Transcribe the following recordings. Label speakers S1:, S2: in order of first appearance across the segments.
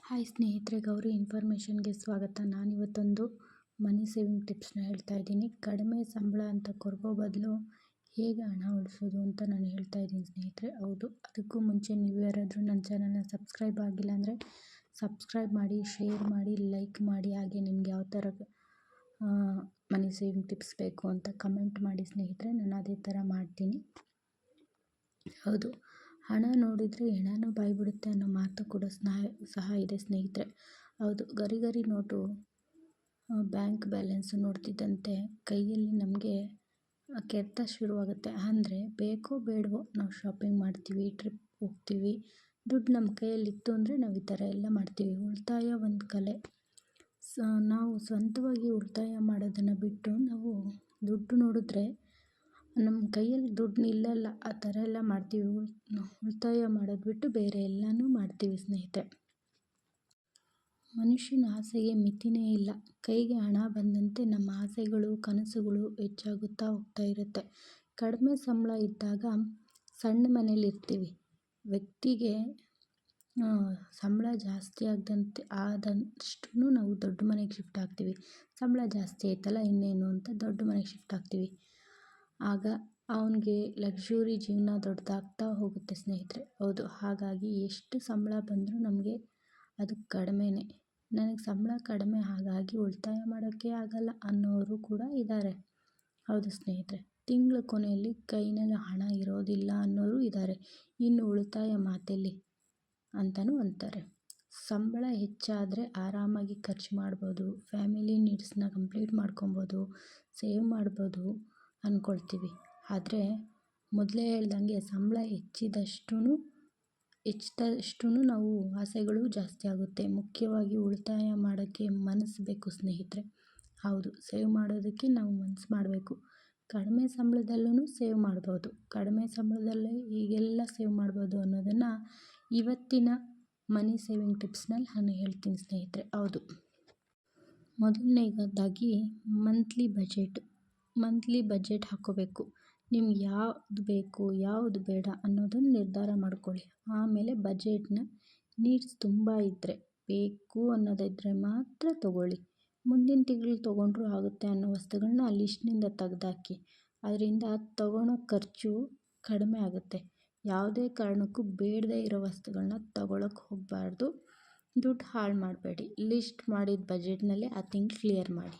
S1: Hi ಸ್ನೇಹಿತರೆ, ಗೌರಿ ಇನ್ಫಾರ್ಮೇಷನ್ಗೆ ಸ್ವಾಗತ. ನಾನಿವತ್ತೊಂದು ಮನಿ saving ಟಿಪ್ಸ್ನ ಹೇಳ್ತಾ ಇದ್ದೀನಿ. ಕಡಿಮೆ ಸಂಬಳ ಅಂತ ಕೊರಗೋ ಬದಲು ಹೇಗೆ ಹಣ ಉಳಿಸೋದು ಅಂತ ನಾನು ಹೇಳ್ತಾ ಇದ್ದೀನಿ ಸ್ನೇಹಿತರೆ. ಹೌದು, ಅದಕ್ಕೂ ಮುಂಚೆ ನೀವು ಯಾರಾದರೂ ನನ್ನ ಚಾನಲ್ನ ಸಬ್ಸ್ಕ್ರೈಬ್ ಆಗಿಲ್ಲ ಅಂದರೆ ಸಬ್ಸ್ಕ್ರೈಬ್ ಮಾಡಿ, ಶೇರ್ ಮಾಡಿ, ಲೈಕ್ ಮಾಡಿ. ಹಾಗೆ ನಿಮ್ಗೆ ಯಾವ ಥರ ಮನಿ ಸೇವಿಂಗ್ ಟಿಪ್ಸ್ ಬೇಕು ಅಂತ ಕಮೆಂಟ್ ಮಾಡಿ ಸ್ನೇಹಿತರೆ. ನಾನು ಅದೇ ಥರ ಮಾಡ್ತೀನಿ. ಹೌದು, ಹಣ ನೋಡಿದರೆ ಹೆಣನೂ ಬಾಯಿ ಬಿಡುತ್ತೆ ಅನ್ನೋ ಮಾತು ಕೂಡ ಸಹ ಇದೆ ಸ್ನೇಹಿತರೆ. ಹೌದು, ಗರಿ ನೋಟು ಬ್ಯಾಂಕ್ ಬ್ಯಾಲೆನ್ಸು ನೋಡ್ತಿದ್ದಂತೆ ಕೈಯಲ್ಲಿ ನಮಗೆ ಕೆರೆತ ಶುರುವಾಗುತ್ತೆ. ಅಂದರೆ ಬೇಕೋ ಬೇಡವೋ ನಾವು ಶಾಪಿಂಗ್ ಮಾಡ್ತೀವಿ, ಟ್ರಿಪ್ ಹೋಗ್ತೀವಿ. ದುಡ್ಡು ನಮ್ಮ ಕೈಯಲ್ಲಿತ್ತು ಅಂದರೆ ನಾವು ಈ ಥರ ಎಲ್ಲ ಮಾಡ್ತೀವಿ. ಉಳಿತಾಯ ಒಂದು ಕಲೆ. ನಾವು ಸ್ವಂತವಾಗಿ ಉಳಿತಾಯ ಮಾಡೋದನ್ನು ಬಿಟ್ಟು ನಾವು ದುಡ್ಡು ನೋಡಿದ್ರೆ ನಮ್ಮ ಕೈಯಲ್ಲಿ ದುಡ್ಡು ನಿಲ್ಲಲ್ಲ. ಆ ಥರ ಎಲ್ಲ ಮಾಡ್ತೀವಿ. ಉಳಿತಾಯ ಮಾಡೋದು ಬಿಟ್ಟು ಬೇರೆ ಎಲ್ಲನೂ ಮಾಡ್ತೀವಿ ಸ್ನೇಹಿತರೆ. ಮನುಷ್ಯನ ಆಸೆಗೆ ಮಿತಿನೇ ಇಲ್ಲ. ಕೈಗೆ ಹಣ ಬಂದಂತೆ ನಮ್ಮ ಆಸೆಗಳು, ಕನಸುಗಳು ಹೆಚ್ಚಾಗುತ್ತಾ ಹೋಗ್ತಾ ಇರುತ್ತೆ. ಕಡಿಮೆ ಸಂಬಳ ಇದ್ದಾಗ ಸಣ್ಣ ಮನೇಲಿರ್ತೀವಿ. ವ್ಯಕ್ತಿಗೆ ಸಂಬಳ ಜಾಸ್ತಿ ಆದಷ್ಟು ನಾವು ದೊಡ್ಡ ಮನೆಗೆ ಶಿಫ್ಟ್ ಆಗ್ತೀವಿ. ಸಂಬಳ ಜಾಸ್ತಿ ಆಯ್ತಲ್ಲ ಇನ್ನೇನು ಅಂತ ದೊಡ್ಡ ಮನೆಗೆ ಶಿಫ್ಟ್ ಆಗ್ತೀವಿ. ಆಗ ಅವನಿಗೆ ಲಕ್ಸುರಿ ಜೀವನ ದೊಡ್ಡದಾಗ್ತಾ ಹೋಗುತ್ತೆ ಸ್ನೇಹಿತರೆ. ಹೌದು, ಹಾಗಾಗಿ ಎಷ್ಟು ಸಂಬಳ ಬಂದರೂ ನಮಗೆ ಅದು ಕಡಿಮೆನೇ. ನನಗೆ ಸಂಬಳ ಕಡಿಮೆ, ಹಾಗಾಗಿ ಉಳಿತಾಯ ಮಾಡೋಕ್ಕೆ ಆಗಲ್ಲ ಅನ್ನೋರು ಕೂಡ ಇದ್ದಾರೆ. ಹೌದು ಸ್ನೇಹಿತರೆ, ತಿಂಗಳ ಕೊನೆಯಲ್ಲಿ ಕೈನಲ್ಲಿ ಹಣ ಇರೋದಿಲ್ಲ ಅನ್ನೋರು ಇದ್ದಾರೆ. ಇನ್ನು ಉಳಿತಾಯ ಮಾತೆಲ್ಲಿ ಅಂತಲೂ ಅಂತಾರೆ. ಸಂಬಳ ಹೆಚ್ಚಾದರೆ ಆರಾಮಾಗಿ ಖರ್ಚು ಮಾಡ್ಬೋದು, ಫ್ಯಾಮಿಲಿ ನೀಡ್ಸ್ನ ಕಂಪ್ಲೀಟ್ ಮಾಡ್ಕೊಬೋದು, ಸೇವ್ ಮಾಡ್ಬೋದು ಅಂದ್ಕೊಳ್ತೀವಿ. ಆದರೆ ಮೊದಲೇ ಹೇಳ್ದಂಗೆ ಸಂಬಳ ಹೆಚ್ಚಿದಷ್ಟು ನಾವು ಆಸೆಗಳು ಜಾಸ್ತಿ ಆಗುತ್ತೆ. ಮುಖ್ಯವಾಗಿ ಉಳಿತಾಯ ಮಾಡೋಕ್ಕೆ ಮನಸ್ಸು ಬೇಕು ಸ್ನೇಹಿತರೆ. ಹೌದು, ಸೇವ್ ಮಾಡೋದಕ್ಕೆ ನಾವು ಮನಸ್ಸು ಮಾಡಬೇಕು. ಕಡಿಮೆ ಸಂಬಳದಲ್ಲೂ ಸೇವ್ ಮಾಡ್ಬೋದು. ಕಡಿಮೆ ಸಂಬಳದಲ್ಲೇ ಹೀಗೆಲ್ಲ ಸೇವ್ ಮಾಡ್ಬೋದು ಅನ್ನೋದನ್ನು ಇವತ್ತಿನ ಮನಿ ಸೇವಿಂಗ್ ಟಿಪ್ಸ್ನಲ್ಲಿ ನಾನು ಹೇಳ್ತೀನಿ ಸ್ನೇಹಿತರೆ. ಹೌದು, ಮೊದಲನೇದಾಗಿ ಮಂತ್ಲಿ ಬಜೆಟ್ ಹಾಕ್ಕೋಬೇಕು. ನಿಮ್ಗೆ ಯಾವುದು ಬೇಕು, ಯಾವುದು ಬೇಡ ಅನ್ನೋದನ್ನು ನಿರ್ಧಾರ ಮಾಡ್ಕೊಳ್ಳಿ. ಆಮೇಲೆ ಬಜೆಟ್ನ ನೀಡ್ಸ್ ತುಂಬ ಇದ್ದರೆ, ಬೇಕು ಅನ್ನೋದಿದ್ದರೆ ಮಾತ್ರ ತೊಗೊಳ್ಳಿ. ಮುಂದಿನ ತಿಂಗಳು ತೊಗೊಂಡ್ರೂ ಆಗುತ್ತೆ ಅನ್ನೋ ವಸ್ತುಗಳನ್ನ ಆ ಲಿಸ್ಟ್ನಿಂದ ತೆಗೆದಾಕಿ. ಅದರಿಂದ ತೊಗೊಳೋ ಖರ್ಚು ಕಡಿಮೆ ಆಗುತ್ತೆ. ಯಾವುದೇ ಕಾರಣಕ್ಕೂ ಬೇಡದೇ ಇರೋ ವಸ್ತುಗಳನ್ನ ತೊಗೊಳಕ್ಕೆ ಹೋಗಬಾರ್ದು. ದುಡ್ಡು ಹಾಳು ಮಾಡಬೇಡಿ. ಲಿಸ್ಟ್ ಮಾಡಿದ ಬಜೆಟ್ನಲ್ಲೇ ಆ ತಿಂಗಳು ಕ್ಲಿಯರ್ ಮಾಡಿ.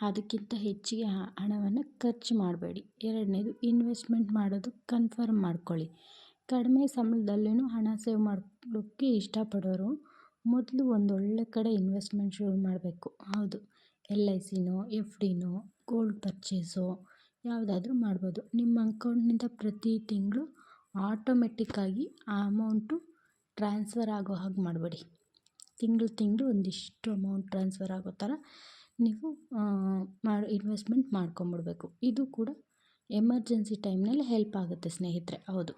S1: ಅದಕ್ಕಿಂತ ಹೆಚ್ಚಿಗೆ ಹಣವನ್ನು ಖರ್ಚು ಮಾಡಬೇಡಿ. ಎರಡನೇದು, ಇನ್ವೆಸ್ಟ್ಮೆಂಟ್ ಮಾಡೋದು ಕನ್ಫರ್ಮ್ ಮಾಡ್ಕೊಳ್ಳಿ. ಕಡಿಮೆ ಸಂಬಳದಲ್ಲೂ ಹಣ ಸೇವ್ ಮಾಡೋಕ್ಕೆ ಇಷ್ಟಪಡೋರು ಮೊದಲು ಒಂದೊಳ್ಳೆ ಕಡೆ ಇನ್ವೆಸ್ಟ್ಮೆಂಟ್ ಶುರು ಮಾಡಬೇಕು. ಹೌದು, LICನೋ, FDನೋ, ಗೋಲ್ಡ್ ಪರ್ಚೇಸೋ ಯಾವುದಾದ್ರೂ ಮಾಡ್ಬೋದು. ನಿಮ್ಮ ಅಕೌಂಟ್ನಿಂದ ಪ್ರತಿ ತಿಂಗಳು ಆಟೋಮೆಟಿಕ್ಕಾಗಿ ಆ ಅಮೌಂಟು ಟ್ರಾನ್ಸ್ಫರ್ ಆಗೋ ಹಾಗೆ ಮಾಡಬೇಡಿ. ತಿಂಗಳು ಒಂದಿಷ್ಟು ಅಮೌಂಟ್ ಟ್ರಾನ್ಸ್ಫರ್ ಆಗೋ ಥರ ನೀವು ಇನ್ವೆಸ್ಟ್ಮೆಂಟ್ ಮಾಡ್ಕೊಂಬಿಡ್ಬೇಕು. ಇದು ಕೂಡ ಎಮರ್ಜೆನ್ಸಿ ಟೈಮ್ನಲ್ಲಿ ಹೆಲ್ಪ್ ಆಗುತ್ತೆ ಸ್ನೇಹಿತರೆ. ಹೌದು,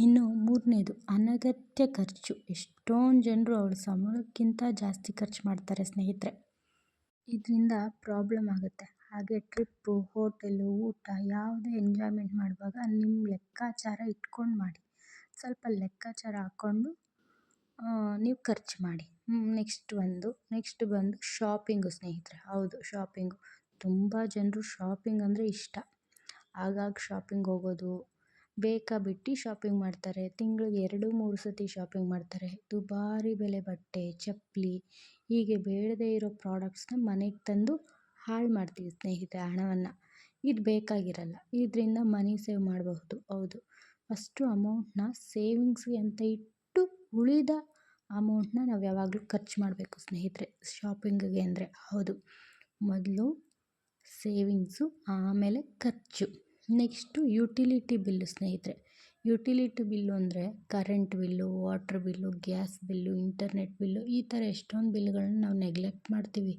S1: ಇನ್ನು ಮೂರನೇದು, ಅನಗತ್ಯ ಖರ್ಚು. ಎಷ್ಟೊಂದು ಜನರು ಅವ್ರ ಸಂಬಳಕ್ಕಿಂತ ಜಾಸ್ತಿ ಖರ್ಚು ಮಾಡ್ತಾರೆ ಸ್ನೇಹಿತರೆ. ಇದರಿಂದ ಪ್ರಾಬ್ಲಮ್ ಆಗುತ್ತೆ. ಹಾಗೆ ಟ್ರಿಪ್ಪು, ಹೋಟೆಲು, ಊಟ ಯಾವುದೇ ಎಂಜಾಯ್ಮೆಂಟ್ ಮಾಡುವಾಗ ನಿಮ್ಮ ಲೆಕ್ಕಾಚಾರ ಇಟ್ಕೊಂಡು ಮಾಡಿ. ಸ್ವಲ್ಪ ಲೆಕ್ಕಾಚಾರ ಹಾಕ್ಕೊಂಡು ನೀವು ಖರ್ಚು ಮಾಡಿ. ನೆಕ್ಸ್ಟ್ ಬಂದು ಶಾಪಿಂಗು ಸ್ನೇಹಿತರೆ. ಹೌದು, ಶಾಪಿಂಗು. ತುಂಬ ಜನರು ಶಾಪಿಂಗ್ ಅಂದರೆ ಇಷ್ಟ. ಆಗಾಗ ಶಾಪಿಂಗ್ ಹೋಗೋದು, ಬೇಕಾಬಿಟ್ಟಿ ಶಾಪಿಂಗ್ ಮಾಡ್ತಾರೆ. ತಿಂಗಳಿಗೆ 2-3 ಸತಿ ಶಾಪಿಂಗ್ ಮಾಡ್ತಾರೆ. ದುಬಾರಿ ಬೆಲೆ ಬಟ್ಟೆ, ಚಪ್ಪಲಿ ಹೀಗೆ ಬೇಡದೇ ಇರೋ ಪ್ರಾಡಕ್ಟ್ಸ್ನ ಮನೆಗೆ ತಂದು ಹಾಳು ಮಾಡ್ತೀವಿ ಸ್ನೇಹಿತರೆ ಹಣವನ್ನು. ಇದು ಬೇಕಾಗಿರಲ್ಲ. ಇದರಿಂದ ಮನಿ ಸೇವ್ ಮಾಡಬಹುದು. ಹೌದು, ಫಸ್ಟು ಅಮೌಂಟ್ನ ಸೇವಿಂಗ್ಸ್ಗೆ ಅಂತ ಇಟ್ಟು ಉಳಿದ ಅಮೌಂಟ್ನ ನಾವು ಯಾವಾಗಲೂ ಖರ್ಚು ಮಾಡಬೇಕು ಸ್ನೇಹಿತರೆ ಶಾಪಿಂಗಿಗೆ ಅಂದರೆ. ಹೌದು, ಮೊದಲು ಸೇವಿಂಗ್ಸು, ಆಮೇಲೆ ಖರ್ಚು. ನೆಕ್ಸ್ಟು ಯುಟಿಲಿಟಿ ಬಿಲ್ಲು ಸ್ನೇಹಿತರೆ. ಯುಟಿಲಿಟಿ ಬಿಲ್ಲು ಅಂದರೆ current bill, water bill, gas bill, internet bill, ಈ ಥರ ಎಷ್ಟೊಂದು ಬಿಲ್ಗಳನ್ನ ನಾವು ನೆಗ್ಲೆಕ್ಟ್ ಮಾಡ್ತೀವಿ.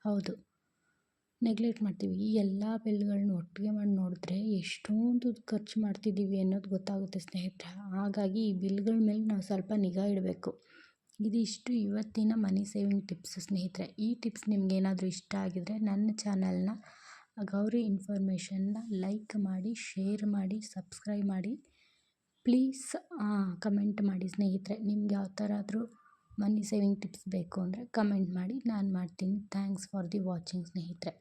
S1: ಹೌದು, ಈ ಎಲ್ಲ ಬಿಲ್ಗಳನ್ನ ಒಟ್ಟಿಗೆ ಮಾಡಿ ನೋಡಿದ್ರೆ ಎಷ್ಟೊಂದು ಖರ್ಚು ಮಾಡ್ತಿದ್ದೀವಿ ಅನ್ನೋದು ಗೊತ್ತಾಗುತ್ತೆ ಸ್ನೇಹಿತರೆ. ಹಾಗಾಗಿ ಈ ಬಿಲ್ಗಳ ಮೇಲೆ ನಾವು ಸ್ವಲ್ಪ ನಿಗಾ ಇಡಬೇಕು. ಇದಿಷ್ಟು ಇವತ್ತಿನ ಮನಿ ಸೇವಿಂಗ್ ಟಿಪ್ಸ್ ಸ್ನೇಹಿತರೆ. ಈ ಟಿಪ್ಸ್ ನಿಮಗೇನಾದರೂ ಇಷ್ಟ ಆಗಿದರೆ ನನ್ನ ಚಾನಲ್ನ ಗೌರಿ ಇನ್ಫಾರ್ಮೇಷನ್ನ ಲೈಕ್ ಮಾಡಿ, ಶೇರ್ ಮಾಡಿ, ಸಬ್ಸ್ಕ್ರೈಬ್ ಮಾಡಿ. ಪ್ಲೀಸ್ ಕಮೆಂಟ್ ಮಾಡಿ ಸ್ನೇಹಿತರೆ. ನಿಮ್ಗೆ ಯಾವ ಥರ ಆದರೂ ಮನಿ ಸೇವಿಂಗ್ ಟಿಪ್ಸ್ ಬೇಕು ಅಂದರೆ ಕಮೆಂಟ್ ಮಾಡಿ, ನಾನು ಮಾಡ್ತೀನಿ. ಥ್ಯಾಂಕ್ಸ್ ಫಾರ್ ದಿ ವಾಚಿಂಗ್ ಸ್ನೇಹಿತರೆ.